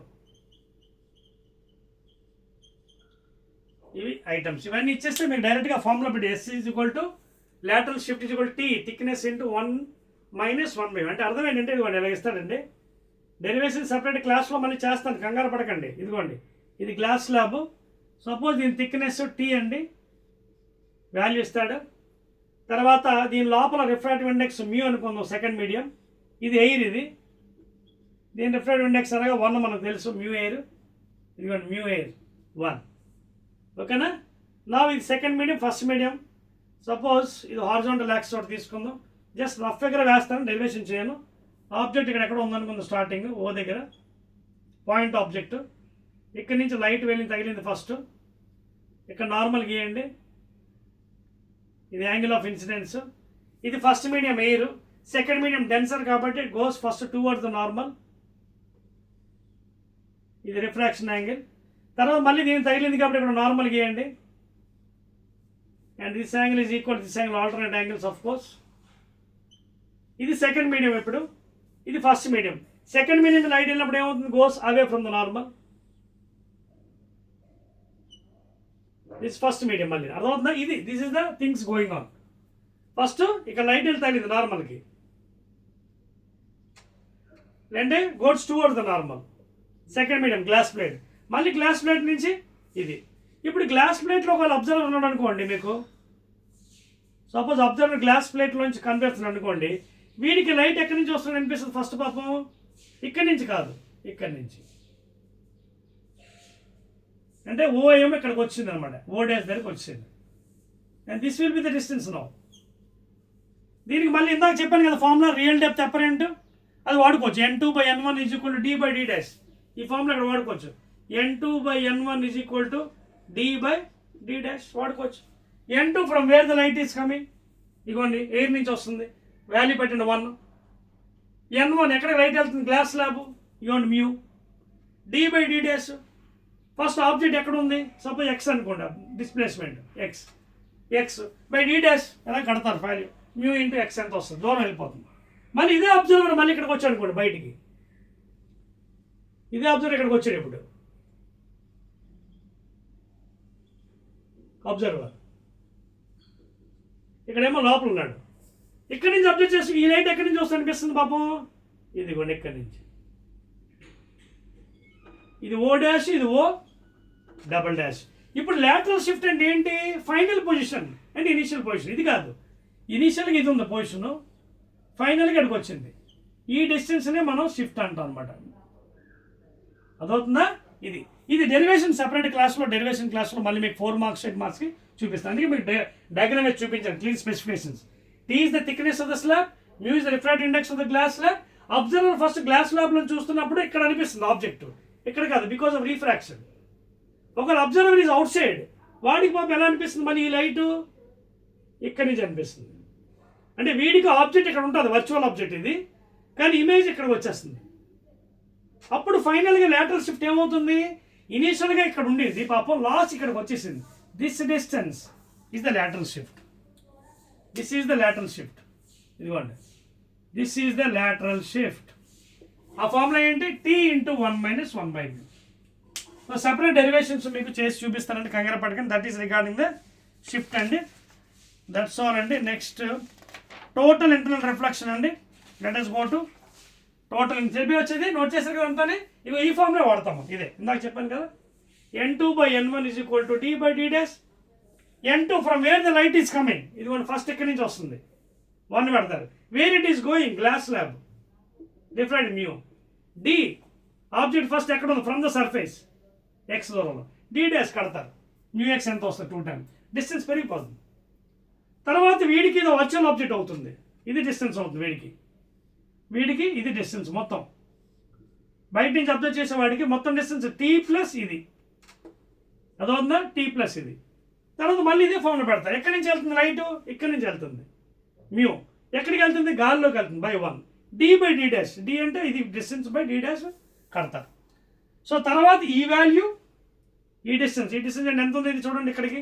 ఇవి ఐటమ్స్, ఇవన్నీ ఇచ్చేస్తే మీకు డైరెక్ట్గా ఫార్ములా పెట్టి S is equal to lateral shift is equal to T thickness into 1 minus 1/mu. అంటే అర్థం ఏంటంటే ఇదిగోండి ఇలా ఇస్తాడండి. డెరివేషన్ సపరేట్ క్లాస్లో మళ్ళీ చేస్తాను, కంగారు పడకండి. ఇదిగోండి, ఇది గ్లాస్ స్లాబ్. సపోజ్ దీని థిక్నెస్ T అండి, వాల్యూ ఇస్తాడు. తర్వాత దీని లోపల రిఫ్రాక్టివ్ ఇండెక్స్ మ్యూ అనుకుందాం, సెకండ్ మీడియం. ఇది ఎయిర్, ఇది దీని రిఫ్రాక్టివ్ ఇండెక్స్ అనగా 1 మనకు తెలుసు, మ్యూ ఎయిర్. ఇదిగోండి మ్యూ ఎయిర్ 1, ఓకేనా. నా ఇది second medium, first medium. Suppose ఇది హారిజాంటల్ యాక్సిస్ ఒకటి తీసుకుందాం, జస్ట్ రఫ్ ఫిగర్ వేస్తాను, డెరివేషన్ చేయను. ఆబ్జెక్ట్ ఇక్కడ ఎక్కడ ఉందనుకుందాం, స్టార్టింగ్ ఓ దగ్గర పాయింట్ ఆబ్జెక్ట్. ఇక్కడ నుంచి లైట్ వెళ్ళి తగిలింది ఫస్ట్, ఇక్కడ నార్మల్ గీయండి. ఇది యాంగిల్ ఆఫ్ ఇన్సిడెన్స్. ఇది first medium air, second medium denser కాబట్టి it goes first towards the normal. ఇది రిఫ్రాక్షన్ యాంగిల్. తర్వాత మళ్ళీ దీన్ని తగిలింది కాబట్టి ఇక్కడ నార్మల్ గీయండి. And this angle is equal this angle, alternate angles of course. ఇది సెకండ్ మీడియం, ఇప్పుడు ఇది first medium. Second medium light వెళ్ళినప్పుడు ఏమవుతుంది, goes away from the normal. This first medium. మళ్ళీ అర్థమవుతుందా? ఇది this is the things going on. First ఇక్కడ లైట్ వెళ్తాయింది నార్మల్కి, అంటే గోడ్స్ towards the normal. Second medium glass plate, మళ్ళీ గ్లాస్ ప్లేట్ నుంచి ఇది. ఇప్పుడు గ్లాస్ ప్లేట్లో ఒకవేళ అబ్జర్వర్ ఉన్నాడు అనుకోండి, మీకు సపోజ్ అబ్జర్వర్ గ్లాస్ ప్లేట్లోంచి కనిపిస్తుంది అనుకోండి, వీడికి లైట్ ఎక్కడి నుంచి వస్తుంది అనిపిస్తుంది? ఫస్ట్ పాపం ఇక్కడి నుంచి కాదు, ఇక్కడి నుంచి. అంటే ఓ ఏమో ఇక్కడికి వచ్చింది అనమాట, ఓ డాష్ దగ్గరికి వచ్చింది. And this will be the distance now. దీనికి మళ్ళీ ఇందాక చెప్పాను కదా ఫార్ములా, రియల్ డెప్త్ అపరెంట్, అది వాడుకోవచ్చు. n2/n1 = d/d'. ఈ ఫార్ములా ఇక్కడ వాడుకోవచ్చు. n2/n1 = d/d' వాడుకోవచ్చు. n2 from where the light is coming, ఇగోండి ఎయిర్ నుంచి వస్తుంది, వాల్యూ పెట్టండి 1. n1 ఎక్కడ లైట్ వెళ్తుంది? గ్లాస్ స్లాబ్, ఇగోండి మ్యూ. d/d', ఫస్ట్ ఆబ్జెక్ట్ ఎక్కడ ఉంది? సపోజ్ ఎక్స్ అనుకోండి, డిస్ప్లేస్మెంట్ x/d' ఎలా కడతారు వాల్యూ, మ్యూ ఇంటూ ఎక్స్ ఎంత వస్తుంది, దూరం వెళ్ళిపోతుంది. మళ్ళీ ఇదే అబ్జర్వర్ మళ్ళీ ఇక్కడికి వచ్చాడు అనుకోండి బయటికి, ఇదే అబ్జర్వర్ ఇక్కడికి వచ్చాడు. ఇప్పుడు అబ్జర్వర్ ఇక్కడేమో లోపల ఉన్నాడు, ఇక్కడి నుంచి అబ్జర్వ్ చేసి ఈ లైట్ ఎక్కడి నుంచి వస్తుంది అనిపిస్తుంది పాపం, ఇదిగోండి ఇక్కడి నుంచి. ఇది ఓ డాష్, ఇది ఓ డబల్ డాష్. ఇప్పుడు లాటరల్ షిఫ్ట్ అంటే ఏంటి? ఫైనల్ పొజిషన్ అంటే ఇనిషియల్ పొజిషన్. ఇది కాదు, ఇనిషియల్గా ఇది ఉంది పొజిషను, ఫైనల్గా ఇక్కడికి వచ్చింది. ఈ డిస్టెన్స్నే మనం షిఫ్ట్ అంటాం అనమాట. అదవుతుందా? ఇది ఇది డెరివేషన్ సెపరేట్ క్లాస్లో, డెరివేషన్ క్లాస్లో మళ్ళీ మీకు 4 మార్క్స్ 8 మార్క్స్కి చూపిస్తాను. అందుకే మీకు డయాగ్రామ్ వేసి చూపించాను, clean specifications. T is the thickness of the slab, mu is the refractive index of the glass slab. Observer first glass స్లాబ్లో చూస్తున్నప్పుడు ఇక్కడ అనిపిస్తుంది ఆబ్జెక్ట్, ఇక్కడ కాదు, బికాస్ ఆఫ్ రీఫ్రాక్షన్. ఒకవేళ అబ్జర్వర్ ఈజ్ అవుట్ సైడ్, వాడికి పాపం ఎలా అనిపిస్తుంది? మళ్ళీ ఈ లైటు ఇక్కడి నుంచి అనిపిస్తుంది. అంటే వీడికి ఆబ్జెక్ట్ ఇక్కడ ఉంటుంది, వర్చువల్ ఆబ్జెక్ట్ ఇది, కానీ ఇమేజ్ ఇక్కడికి వచ్చేస్తుంది. అప్పుడు ఫైనల్గా లాటరల్ షిఫ్ట్ ఏమవుతుంది? ఇనీషియల్గా ఇక్కడ ఉండేది పాపం లాస్ట్ ఇక్కడికి వచ్చేసింది. This distance is the lateral shift. This is the lateral shift. ఇదిగోండి, this is the lateral shift. ఆ ఫార్ములా ఏంటి? T × 1 - 1/μ. సో సెపరేట్ డెరివేషన్స్ మీకు చేసి చూపిస్తానండి, కంగారు పడకండి. That is regarding the shift అండి. దట్స్ ఆల్ అండి. నెక్స్ట్ టోటల్ ఇంటర్నల్ రిఫ్లెక్షన్ అండి. Let us go to total చెప్పి వచ్చేది నోట్ చేశారు కదా అంతానే. ఇగో ఈ ఫార్ములా వాడతాము, ఇదే ఇందాక చెప్పాను కదా. n2/n1 = d/d'. n2 from where the light is coming, ఇది ఫస్ట్ ఎక్కడి నుంచి వస్తుంది 1 పెడతారు. Where it is going, glass slab, different mu. The object first ఎక్కడ ఉంది? ఫ్రమ్ ద సర్ఫేస్, ఎక్స్ దూరంలో, d' కడతారు, మ్యూ ఎక్స్ ఎంత వస్తుంది 2 times, డిస్టెన్స్ పెరిగిపోతుంది. తర్వాత వీడికి ఇది వర్చువల్ ఆబ్జెక్ట్ అవుతుంది, ఇది డిస్టెన్స్ అవుతుంది వీడికి ఇది డిస్టెన్స్ మొత్తం. బయట నుంచి అబ్జర్వ్ చేసేవాడికి మొత్తం డిస్టెన్స్ T+ ఇది, అదవుతుందా? T+ ఇది. తర్వాత మళ్ళీ ఇదే ఫార్ములా పెడతారు. ఎక్కడి నుంచి వెళ్తుంది లైట్? ఇక్కడి నుంచి వెళ్తుంది, మ్యూ. ఎక్కడికి వెళ్తుంది? గాల్లోకి వెళ్తుంది, /1. d/d', d అంటే ఇది డిస్టెన్స్ d' కడతారు. సో తర్వాత ఈ వాల్యూ, ఈ డిస్టెన్స్ అంటే ఎంత ఉంది? ఇది చూడండి, ఇక్కడికి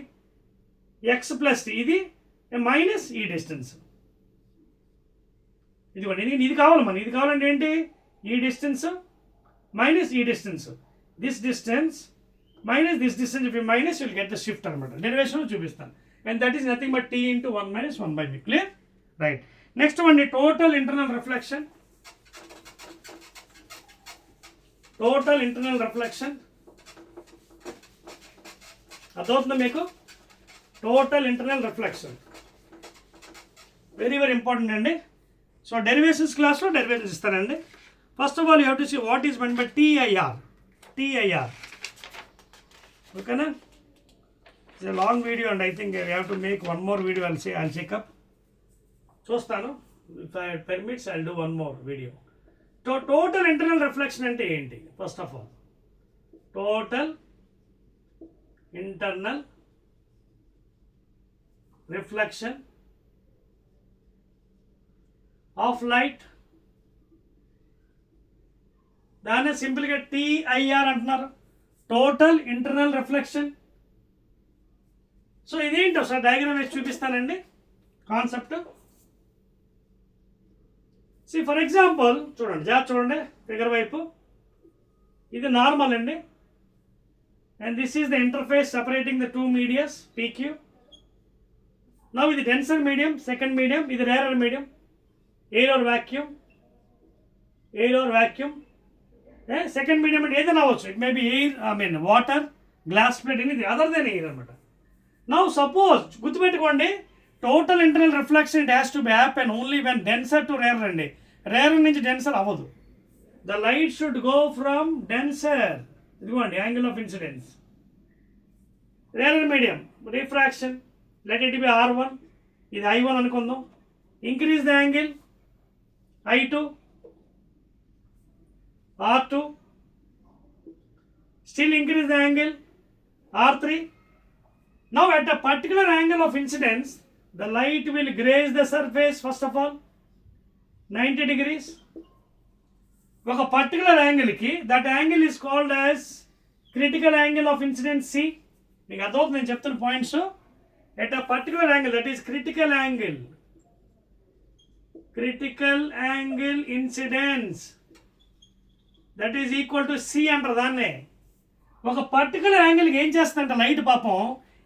x+, ఇది మైనస్ ఈ డిస్టెన్స్. ఇదిగోండి, ఇది కావాలి మనం. ఇది కావాలంటే ఏంటి? ఈ డిస్టెన్స్ మైనస్ ఈ distance, this distance minus this distance. If you minus will get the shift అనమాట. డెరివేషన్ చూపిస్తాను. And that is nothing but T × 1 - 1/μ. Clear? Right. Next one, total internal reflection. Total internal reflection అర్థమవుతుందా మీకు? Total internal reflection very very important అండి. సో డెరివేషన్స్ క్లాస్లో డెరివేషన్స్ ఇస్తానండి. First of all you have to see what is meant by TIR. ఓకేనా? It's a long video and I think you have to make one more video. I'll check up, చూస్తాను. If I permits I'll do one more video. Total internal reflection అంటే ఏంటి? First of all, total internal reflection of light, దాన్ని సింపుల్గా TIR అంటున్నారు, టోటల్ ఇంటర్నల్ రిఫ్లెక్షన్. సో ఇదేంటో సార్ డయాగ్రామ్ వేసి చూపిస్తానండి కాన్సెప్ట్. ఫర్ ఎగ్జాంపుల్ చూడండి, జాగ్రత్త చూడండి, ఫిగర్ వైపు. ఇది నార్మల్ అండి, and this is the interface separating the two medias, PQ. Now ఇది denser medium, second medium, ఇది rarer medium, air or vacuum, second medium అంటే ఏదైనా అవ్వచ్చు, it may be air, water, glass plate, anything other than air అనమాట. Now suppose గుర్తుపెట్టుకోండి, total internal reflection it has to be happen only when denser to rarer అండి, rarer నుంచి denser అవ్వదు. The light should go from denser, ఇదిగోండి angle of incidence, rarer medium, refraction, let it be R1, ఇది I1 అనుకుందాం, increase the angle I2, R2, still increase the angle R3. Now at a particular angle of incidence, the light will graze the surface first of all 90 degrees. ఒక పర్టికులర్ యాంగిల్కి that angle is called as critical angle of incidence C. మీకు అర్థమవుతుంది నేను చెప్తున్న points. At a particular angle that is critical angle incidence that is equal to C అంటారు దాన్నే. ఒక పర్టికులర్ యాంగిల్కి ఏం చేస్తుందంటే లైట్ పాపం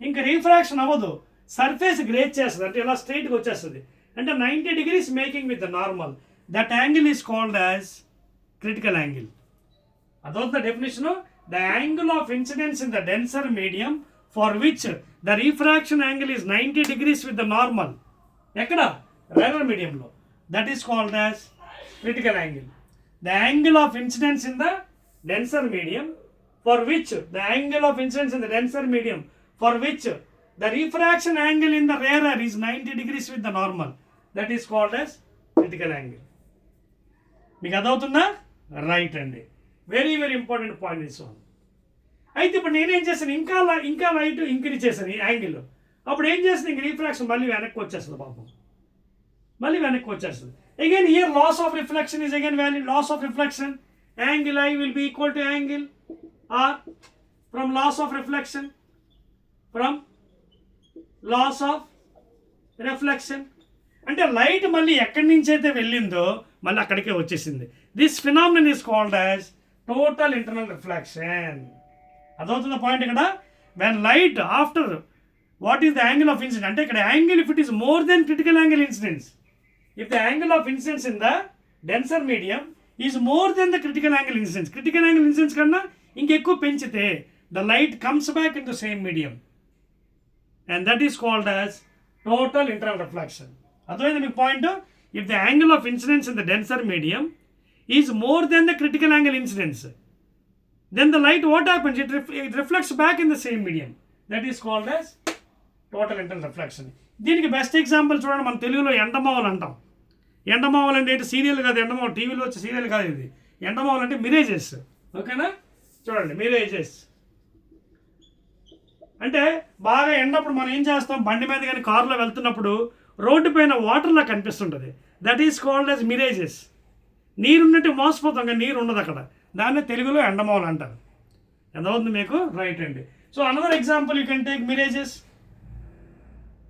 ఇంకా రీఫ్రాక్షన్ అవ్వదు, సర్ఫేస్ గ్రేజ్ చేస్తుంది, అంటే ఇలా స్ట్రైట్గా వచ్చేస్తుంది, అంటే 90 degrees making with the normal. That angle is called as critical angle. That's the definition of the angle of incidence in the denser medium for which the refraction angle is 90 degrees with the normal. Ekkada rarer medium lo, that is called as critical angle. The angle of incidence in the denser medium for which the angle of incidence in the denser medium for which the refraction angle in the rarer is 90 degrees with the normal, that is called as critical angle. మీకు అదవుతుందా? రైట్ అండి, very very important point this one. అయితే ఇప్పుడు నేనేం చేశాను, ఇంకా లైట్ ఇంక్రీజ్ చేశాను ఈ యాంగిల్, అప్పుడు ఏం చేస్తుంది, ఇంక రీఫ్రాక్షన్ మళ్ళీ వెనక్కి వచ్చేస్తుంది పాపం, మళ్ళీ వెనక్కి వచ్చేస్తుంది. Again here laws of reflection is again value, laws of reflection angle I will be equal to angle r from laws of reflection, అంటే లైట్ మళ్ళీ ఎక్కడి నుంచి అయితే వెళ్ళిందో మళ్ళీ అక్కడికే వచ్చేసింది. This phenomenon is called as total internal reflection. అదవుతున్న పాయింట్ ఇక్కడ. When light after what is the angle of incident, అంటే ఇక్కడ angle if it is more than critical angle incidence, if the angle of incidence in the denser medium is more than the critical angle incidence, critical angle incidence కన్నా ఇంకెక్కువ పెంచితే the light comes back in the same medium, and that is called as total internal reflection. అర్థమైంది మీకు point? If the angle of incidence in the denser medium is more than the critical angle incidence, then the light what happens, it reflects back in the same medium, that is called as total internal reflection. దీనికి బెస్ట్ ఎగ్జాంపుల్ చూడండి, మన తెలుగులో ఎండమావలు అంటాం. ఎండమావలు అంటే ఏంటి, సీరియల్ కాదు, ఎండమావలు టీవీలో వచ్చే సీరియల్ కాదు ఇది. ఎండమావలు అంటే మిరేజెస్, ఓకేనా? చూడండి మిరేజెస్ అంటే బాగా ఎండప్పుడు మనం ఏం చేస్తాం, బండి మీద కానీ కారులో వెళ్తున్నప్పుడు రోడ్డు పైన వాటర్లా కనిపిస్తుంటుంది, that is called as mirages. నీరున్నట్టు మోసపోతాం కానీ నీరు ఉండదు అక్కడ, దాన్ని తెలుగులో ఎండమావులు అంటారు. ఎంతవుతుంది మీకు? రైట్ అండి. So another example you can take mirages.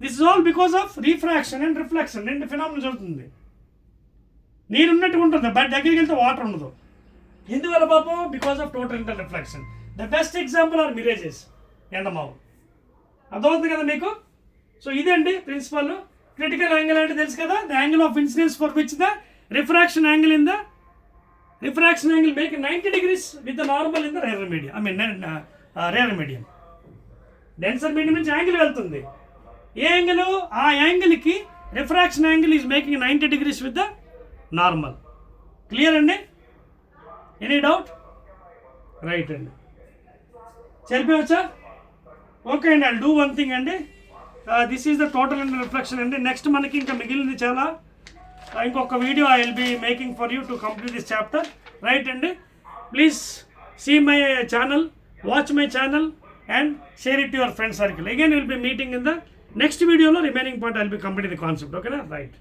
This is all because of refraction and reflection, రెండు ఫినామినా జరుగుతుంది. నీరు ఉన్నట్టు ఉంటుంది బట్ దగ్గరికి వెళ్తే వాటర్ ఉండదు. ఎందువల్ల పాపం? Because of total internal reflection. The best example are mirages, ఎండమావు. అర్థమవుతుంది కదా మీకు? సో ఇదండి ప్రిన్సిపల్. క్రిటికల్ యాంగిల్ అంటే తెలుసు కదా, the angle of incidence for which the refraction angle in the refraction angle make 90 degrees with the normal in the rarer medium, rarer medium. Denser medium నుంచి యాంగిల్ వెళ్తుంది. ఏ యాంగిల్? ఆ యాంగిల్కి refraction angle is making 90 degrees with the normal. Clear అండి? Any doubt? రైట్ అండి, సరిపోవచ్చా? ఓకే అండి, ఐల్ డూ వన్ థింగ్ అండి. This is the total and reflection అండి. నెక్స్ట్ మనకి ఇంకా మిగిలింది చాలా, ఇంకొక video I will be making for you to complete this chapter. Right అండి, please see my channel, watch my channel and share it to your friend circle. Again will be meeting in the next వీడియోలో remaining part I will be complete the concept. ఓకేనా? రైట్.